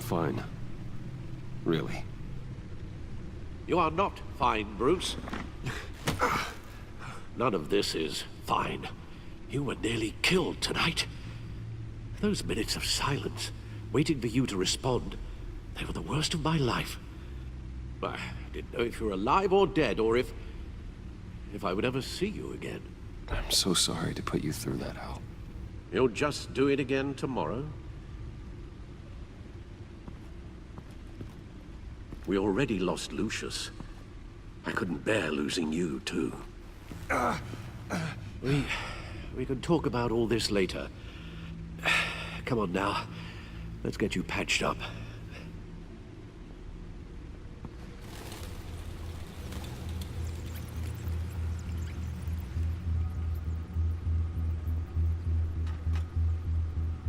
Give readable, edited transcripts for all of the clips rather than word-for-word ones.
fine. Really. You are not fine, Bruce. None of this is fine. You were nearly killed tonight. Those minutes of silence, waiting for you to respond, they were the worst of my life. I didn't know if you were alive or dead, or if I would ever see you again. I'm so sorry to put you through that, Al. You'll just do it again tomorrow? We already lost Lucius. I couldn't bear losing you, too. We can talk about all this later. Come on now. Let's get you patched up.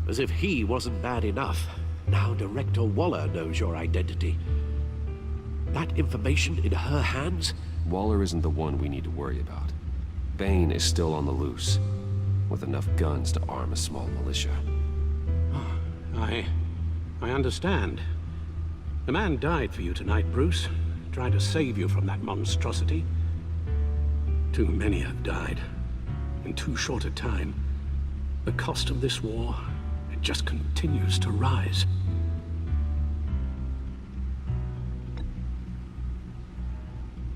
As if he wasn't bad enough. Now Director Waller knows your identity. That information in her hands? Waller isn't the one we need to worry about. Bane is still on the loose, with enough guns to arm a small militia. I understand. The man died for you tonight, Bruce. Trying to save you from that monstrosity. Too many have died. In too short a time. The cost of this war, it just continues to rise.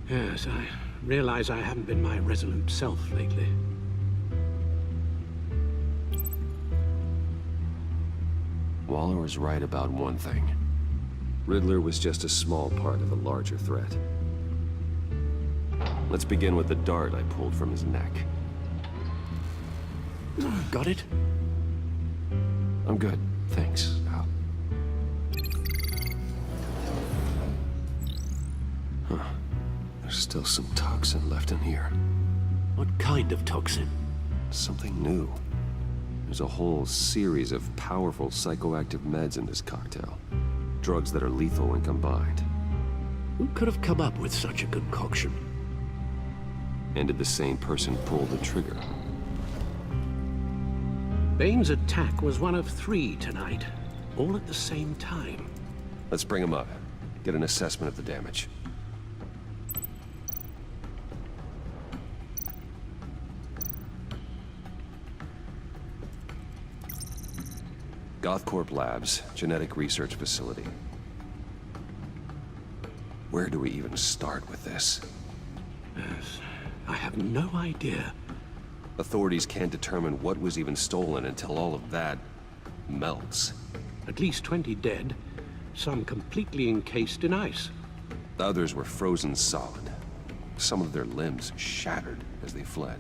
Yes, I realize I haven't been my resolute self lately. Waller was right about one thing. Riddler was just a small part of a larger threat. Let's begin with the dart I pulled from his neck. Got it? I'm good, thanks, Al. Huh. There's still some toxin left in here. What kind of toxin? Something new. There's a whole series of powerful psychoactive meds in this cocktail. Drugs that are lethal when combined. Who could have come up with such a concoction? And did the same person pull the trigger? Bane's attack was one of 3 tonight, all at the same time. Let's bring him up. Get an assessment of the damage. Gothcorp Labs, genetic research facility. Where do we even start with this? Yes, I have no idea. Authorities can't determine what was even stolen until all of that melts. At least 20 dead, some completely encased in ice. Others were frozen solid. Some of their limbs shattered as they fled.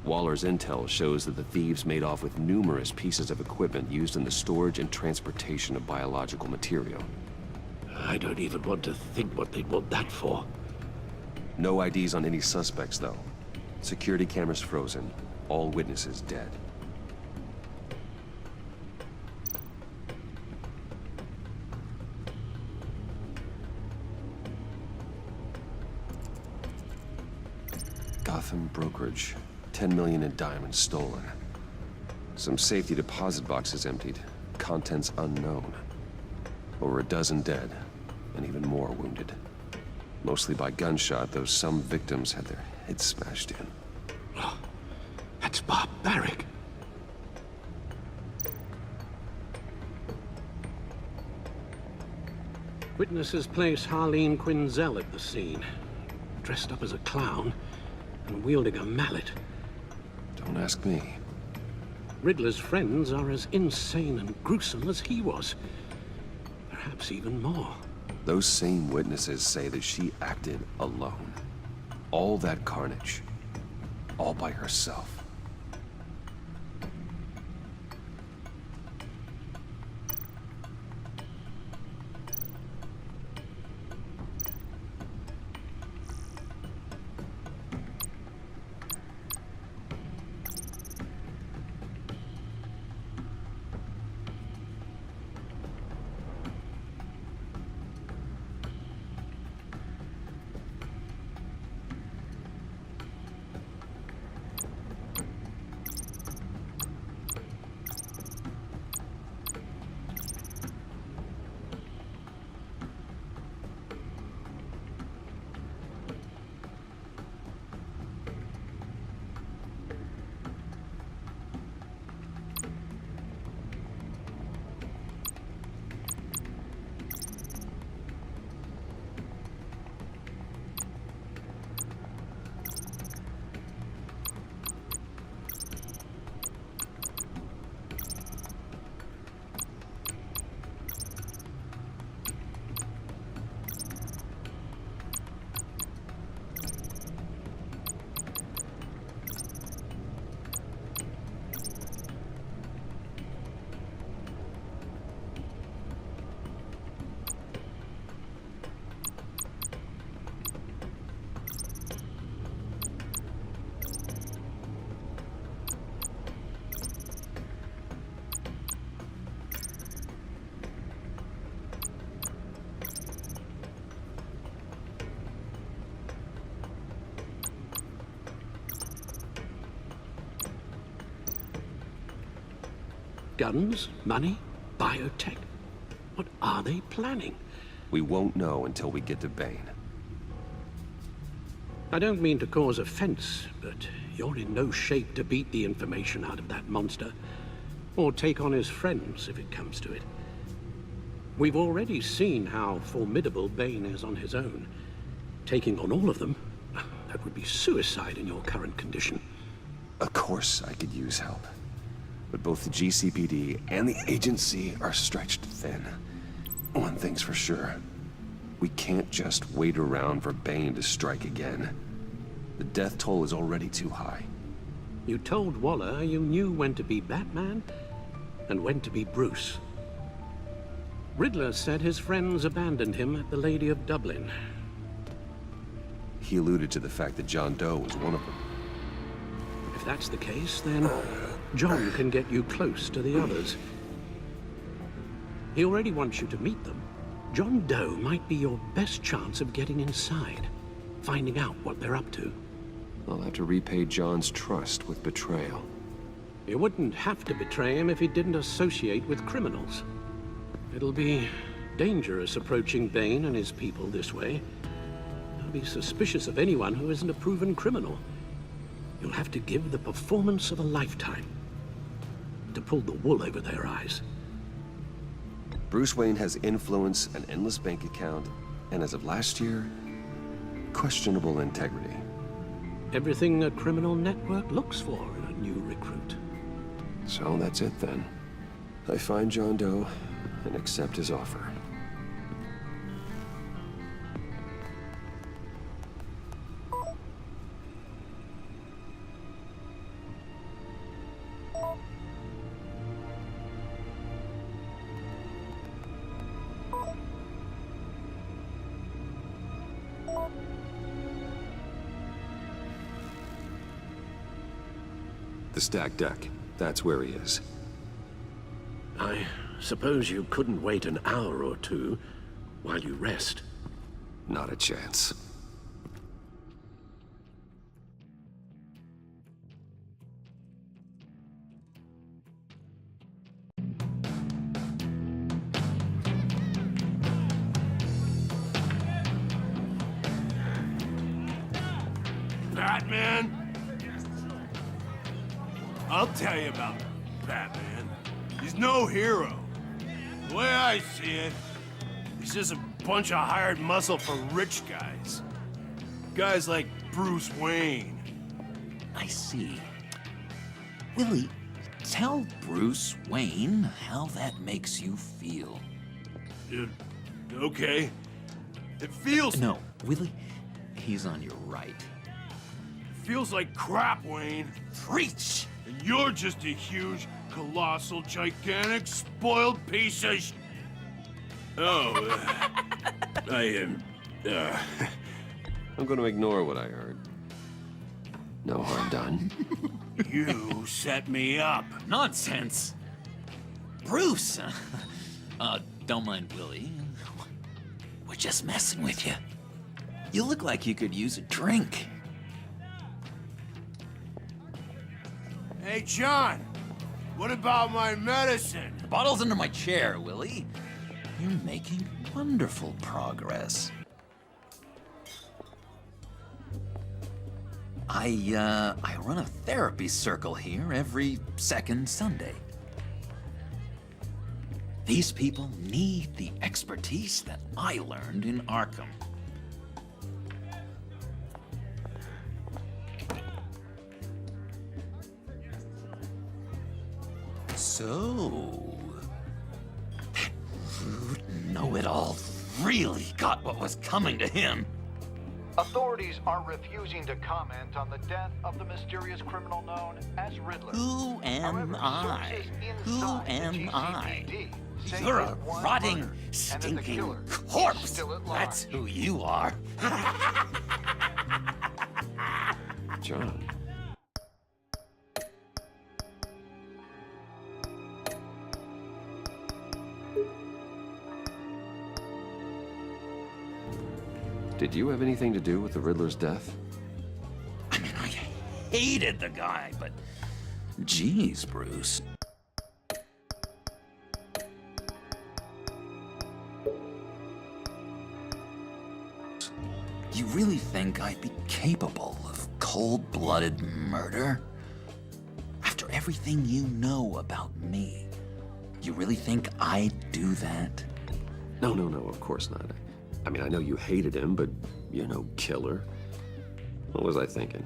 Waller's intel shows that the thieves made off with numerous pieces of equipment used in the storage and transportation of biological material. I don't even want to think what they'd want that for. No IDs on any suspects, though. Security cameras frozen. All witnesses dead. Gotham brokerage. 10 million in diamonds stolen. Some safety deposit boxes emptied. Contents unknown. Over a dozen dead, and even more wounded. Mostly by gunshot, though some victims had their heads smashed in. Oh, that's barbaric. Witnesses place Harleen Quinzel at the scene, dressed up as a clown and wielding a mallet. Don't ask me. Riddler's friends are as insane and gruesome as he was. Perhaps even more. Those same witnesses say that she acted alone. All that carnage. All by herself. Guns? Money? Biotech? What are they planning? We won't know until we get to Bane. I don't mean to cause offense, but you're in no shape to beat the information out of that monster, or take on his friends if it comes to it. We've already seen how formidable Bane is on his own. Taking on all of them, that would be suicide in your current condition. Of course I could use help. But both the GCPD and the agency are stretched thin. One thing's for sure. We can't just wait around for Bane to strike again. The death toll is already too high. You told Waller you knew when to be Batman and when to be Bruce. Riddler said his friends abandoned him at the Lady of Dublin. He alluded to the fact that John Doe was one of them. If that's the case, then John can get you close to the others. He already wants you to meet them. John Doe might be your best chance of getting inside, finding out what they're up to. I'll have to repay John's trust with betrayal. You wouldn't have to betray him if he didn't associate with criminals. It'll be dangerous approaching Bane and his people this way. They'll be suspicious of anyone who isn't a proven criminal. You'll have to give the performance of a lifetime to pull the wool over their eyes. Bruce Wayne has influence, an endless bank account, and as of last year, questionable integrity. Everything a criminal network looks for in a new recruit. So that's it then. I find John Doe and accept his offer. The stacked deck. That's where he is. I suppose you couldn't wait an hour or two while you rest. Not a chance. Batman? I'll tell you about Batman. He's no hero. The way I see it, he's just a bunch of hired muscle for rich guys. Guys like Bruce Wayne. I see. Willie, tell Bruce Wayne how that makes you feel. Okay. It feels... No, Willie, he's on your right. feels like crap, Wayne. Preach! And you're just a huge, colossal, gigantic, spoiled piece of sh... Oh, I am... I'm going to ignore what I heard. No harm done. You set me up. Nonsense! Bruce! Don't mind Willie. We're just messing with you. You look like you could use a drink. Hey, John. What about my medicine? The bottle's under my chair, Willie. You're making wonderful progress. I run a therapy circle here every second Sunday. These people need the expertise that I learned in Arkham. So, that rude know-it-all really got what was coming to him. Authorities are refusing to comment on the death of the mysterious criminal known as Riddler. Who am However, I? sources Who inside the am I? GCPD say You're he's a one rotting, murdered, and that the stinking killer is corpse. still at That's large. who you are. John. Did you have anything to do with the Riddler's death? I mean, I hated the guy, but geez, Bruce. You really think I'd be capable of cold-blooded murder? After everything you know about me, you really think I'd do that? No, of course not. I mean, I know you hated him, but you're no killer. What was I thinking?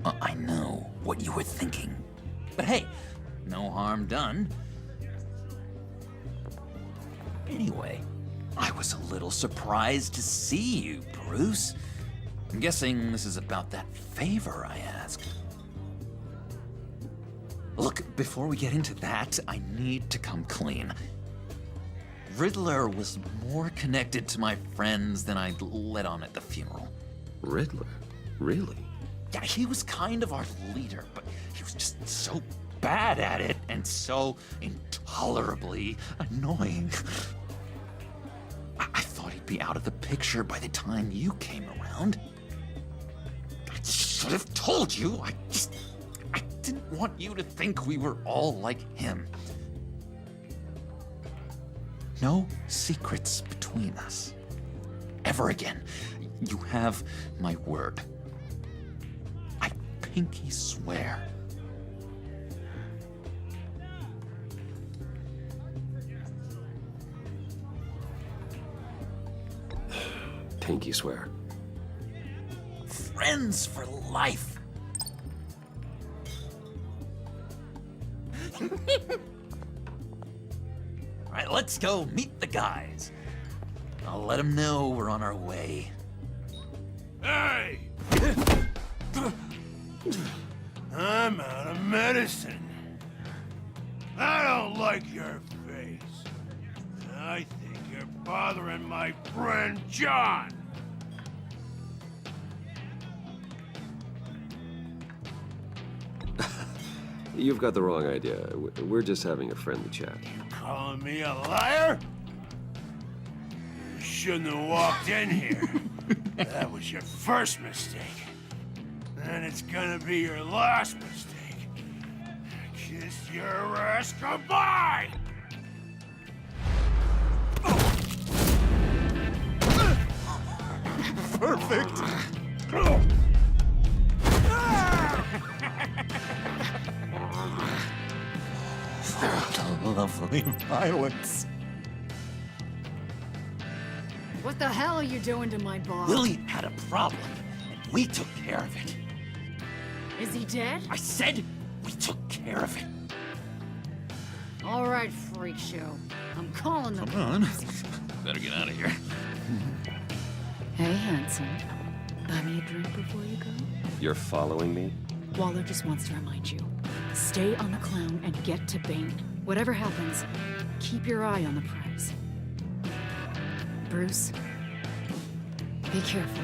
I know what you were thinking. But hey, no harm done. Anyway, I was a little surprised to see you, Bruce. I'm guessing this is about that favor I asked. Look, before we get into that, I need to come clean. Riddler was more connected to my friends than I'd let on at the funeral. Riddler? Really? Yeah, he was kind of our leader, but he was just so bad at it and so intolerably annoying. I thought he'd be out of the picture by the time you came around. I should have told you. I didn't want you to think we were all like him. No secrets between us. Ever again. You have my word. I pinky swear. Pinky swear. Friends for life. All right, let's go meet the guys. I'll let them know we're on our way. Hey! I'm out of medicine. I don't like your face. I think you're bothering my friend John. You've got the wrong idea. We're just having a friendly chat. Calling me a liar? You shouldn't have walked in here. That was your first mistake. And it's gonna be your last mistake. Kiss your ass goodbye! Perfect. The lovely violence. What the hell are you doing to my bar? Willie had a problem, and we took care of it. Is he dead? I said we took care of it. All right, freak show. I'm calling the... Come on. Better get out of here. Hey, handsome. Buy me a drink before you go? You're following me? Waller just wants to remind you. Stay on the clown and get to Bane. Whatever happens, keep your eye on the prize. Bruce, be careful.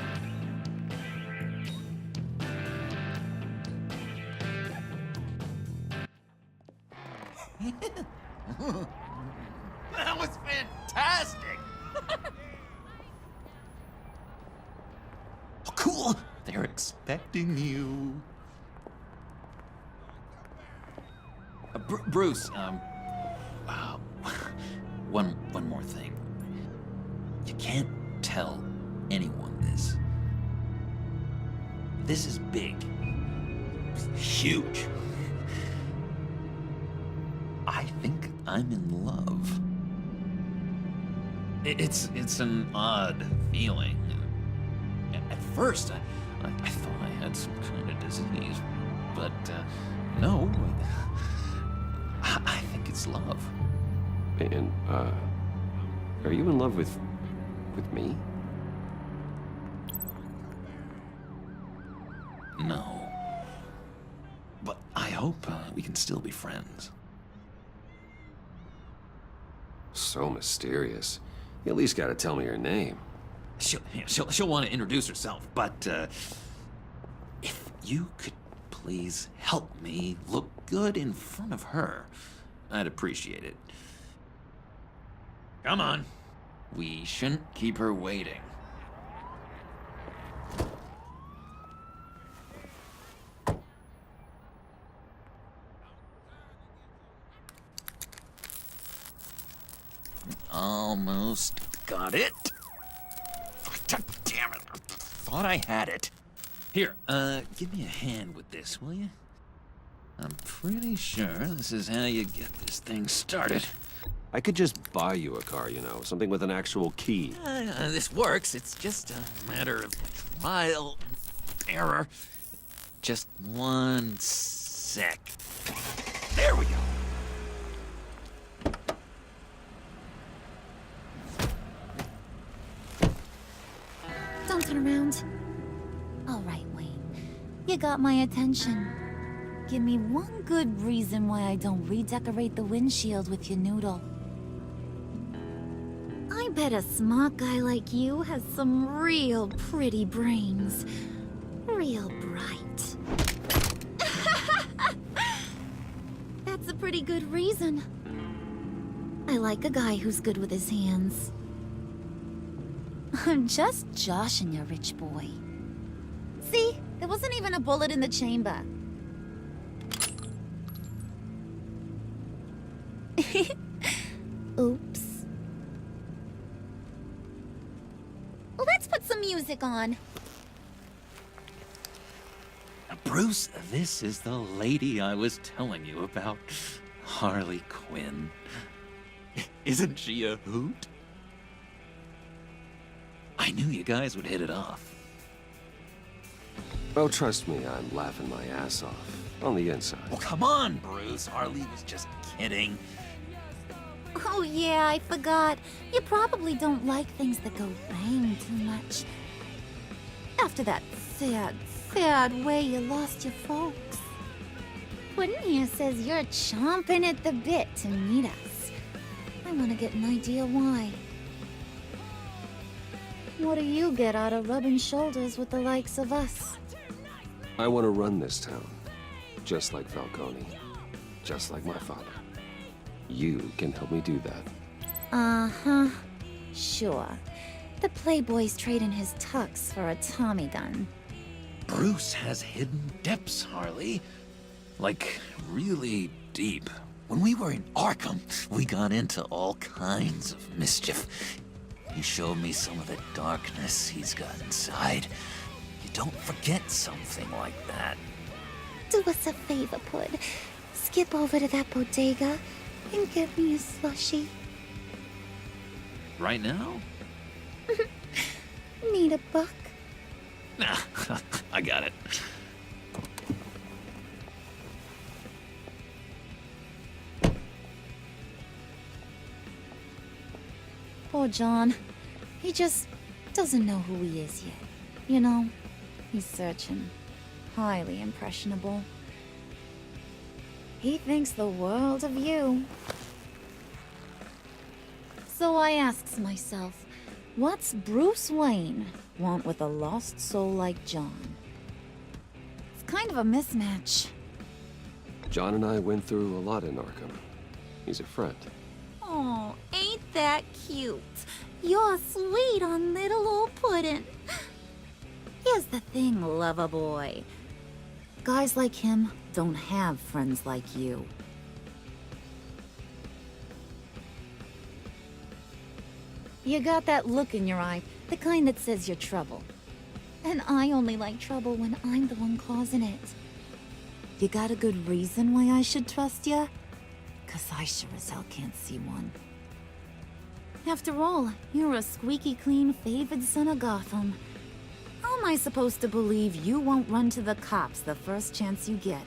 That was fantastic! Oh, cool! They're expecting you. Bruce, one more thing. You can't tell anyone this. This is big. Huge. I think I'm in love. It's an odd feeling. At first, I thought I had some kind of disease, but no. I think it's love. And, are you in love with me? No. But I hope we can still be friends. So mysterious. You at least gotta tell me her name. She'll want to introduce herself, but if you could please help me look good in front of her, I'd appreciate it. Come on. We shouldn't keep her waiting. Almost got it. God damn it. thought I had it. Here, give me a hand with this, will you? I'm pretty sure this is how you get this thing started. I could just buy you a car, you know, something with an actual key. This works. It's just a matter of trial and error. Just one sec. There we go. Don't turn around. All right, Wayne. You got my attention. Give me one good reason why I don't redecorate the windshield with your noodle. I bet a smart guy like you has some real pretty brains. Real bright. That's a pretty good reason. I like a guy who's good with his hands. I'm just joshing you, rich boy. See? There wasn't even a bullet in the chamber. Oops. Let's put some music on. Bruce, this is the lady I was telling you about. Harley Quinn. Isn't she a hoot? I knew you guys would hit it off. Oh, trust me, I'm laughing my ass off. On the inside. Oh, come on, Bruce. Harley was just kidding. Oh yeah, I forgot. You probably don't like things that go bang too much. After that sad way you lost your folks. Puddin' here says you're chomping at the bit to meet us. I want to get an idea why. What do you get out of rubbing shoulders with the likes of us? I want to run this town. Just like Falcone. Just like my father. You can help me do that. Uh-huh. Sure. The Playboy's trading his tux for a Tommy gun. Bruce has hidden depths, Harley. Like, really deep. When we were in Arkham, we got into all kinds of mischief. He showed me some of the darkness he's got inside. You don't forget something like that. Do us a favor, Pud. Skip over to that bodega and get me a slushie. Right now? Need a buck? Nah, I got it. Poor John. He just doesn't know who he is yet. You know, he's searching. Highly impressionable. He thinks the world of you. So I asks myself, what's Bruce Wayne want with a lost soul like John? It's kind of a mismatch. John and I went through a lot in Arkham. He's a friend. Oh, ain't that cute? You're sweet on little old Puddin'. Here's the thing, lover boy. Guys like him don't have friends like you. You got that look in your eye, the kind that says you're trouble. And I only like trouble when I'm the one causing it. You got a good reason why I should trust you? 'Cause I sure as hell can't see one. After all, you're a squeaky clean favored son of Gotham. How am I supposed to believe you won't run to the cops the first chance you get?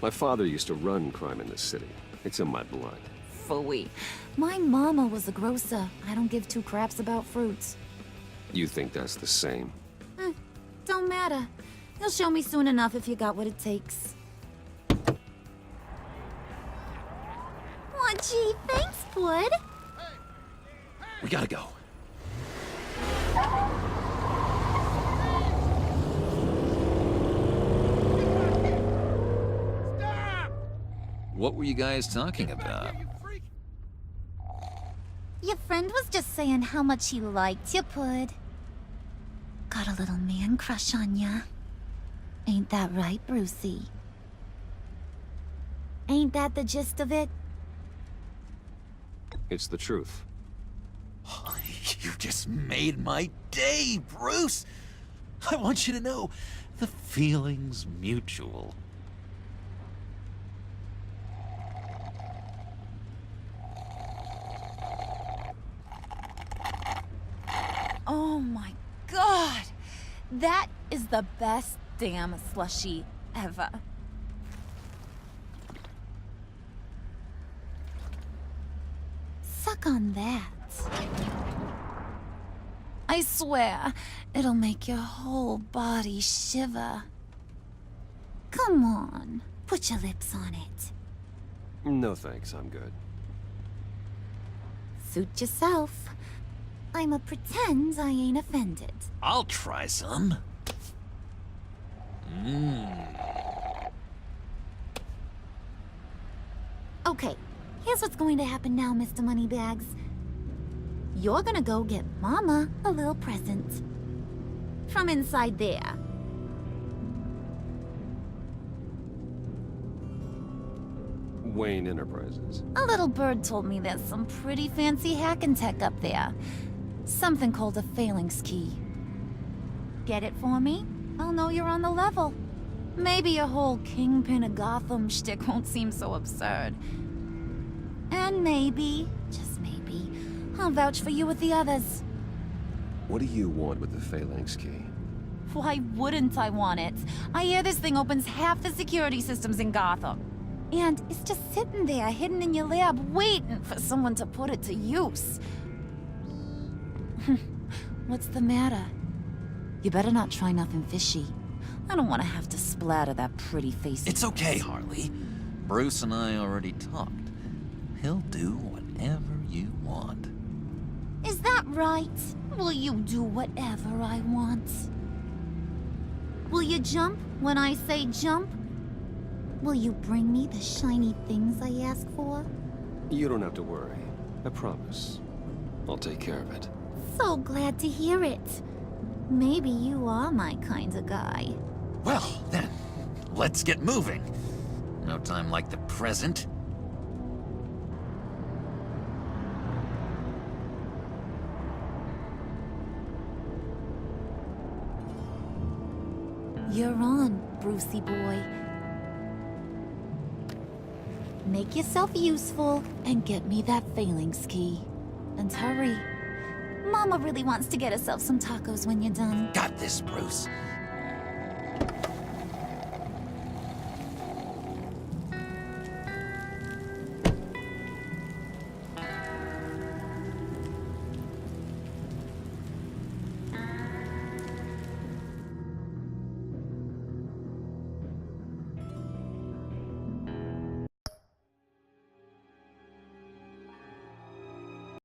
My father used to run crime in this city. It's in my blood. Phooey. My mama was a grocer. I don't give two craps about fruits. You think that's the same? Don't matter. You'll show me soon enough if you got what it takes. Aw, gee, thanks, Bud. We gotta go. What were you guys talking about? Your friend was just saying how much he liked you, Pud. Got a little man crush on ya. Ain't that right, Brucey? Ain't that the gist of it? It's the truth. You just made my day, Bruce! I want you to know the feeling's mutual. Oh my god! That is the best damn slushie ever. Suck on that. I swear, it'll make your whole body shiver. Come on, put your lips on it. No thanks, I'm good. Suit yourself. I'ma pretend I ain't offended. I'll try some. Okay, here's what's going to happen now, Mr. Moneybags. You're gonna go get Mama a little present. From inside there. Wayne Enterprises. A little bird told me there's some pretty fancy hacking tech up there. Something called a phalanx key. Get it for me? I'll know you're on the level. Maybe your whole Kingpin of Gotham shtick won't seem so absurd. And maybe, just maybe, I'll vouch for you with the others. What do you want with the phalanx key? Why wouldn't I want it? I hear this thing opens half the security systems in Gotham. And it's just sitting there, hidden in your lab, Waiting for someone to put it to use. What's the matter? You better not try nothing fishy. I don't want to have to splatter that pretty face. It's okay, Harley. Bruce and I already talked. He'll do whatever you want. Is that right? Will you do whatever I want? Will you jump when I say jump? Will you bring me the shiny things I ask for? You don't have to worry. I promise. I'll take care of it. So glad to hear it. Maybe you are my kind of guy. Well, then, let's get moving. No time like the present. You're on, Brucey boy. Make yourself useful and get me that phalanx key. And hurry. Mama really wants to get herself some tacos when you're done. Got this, Bruce.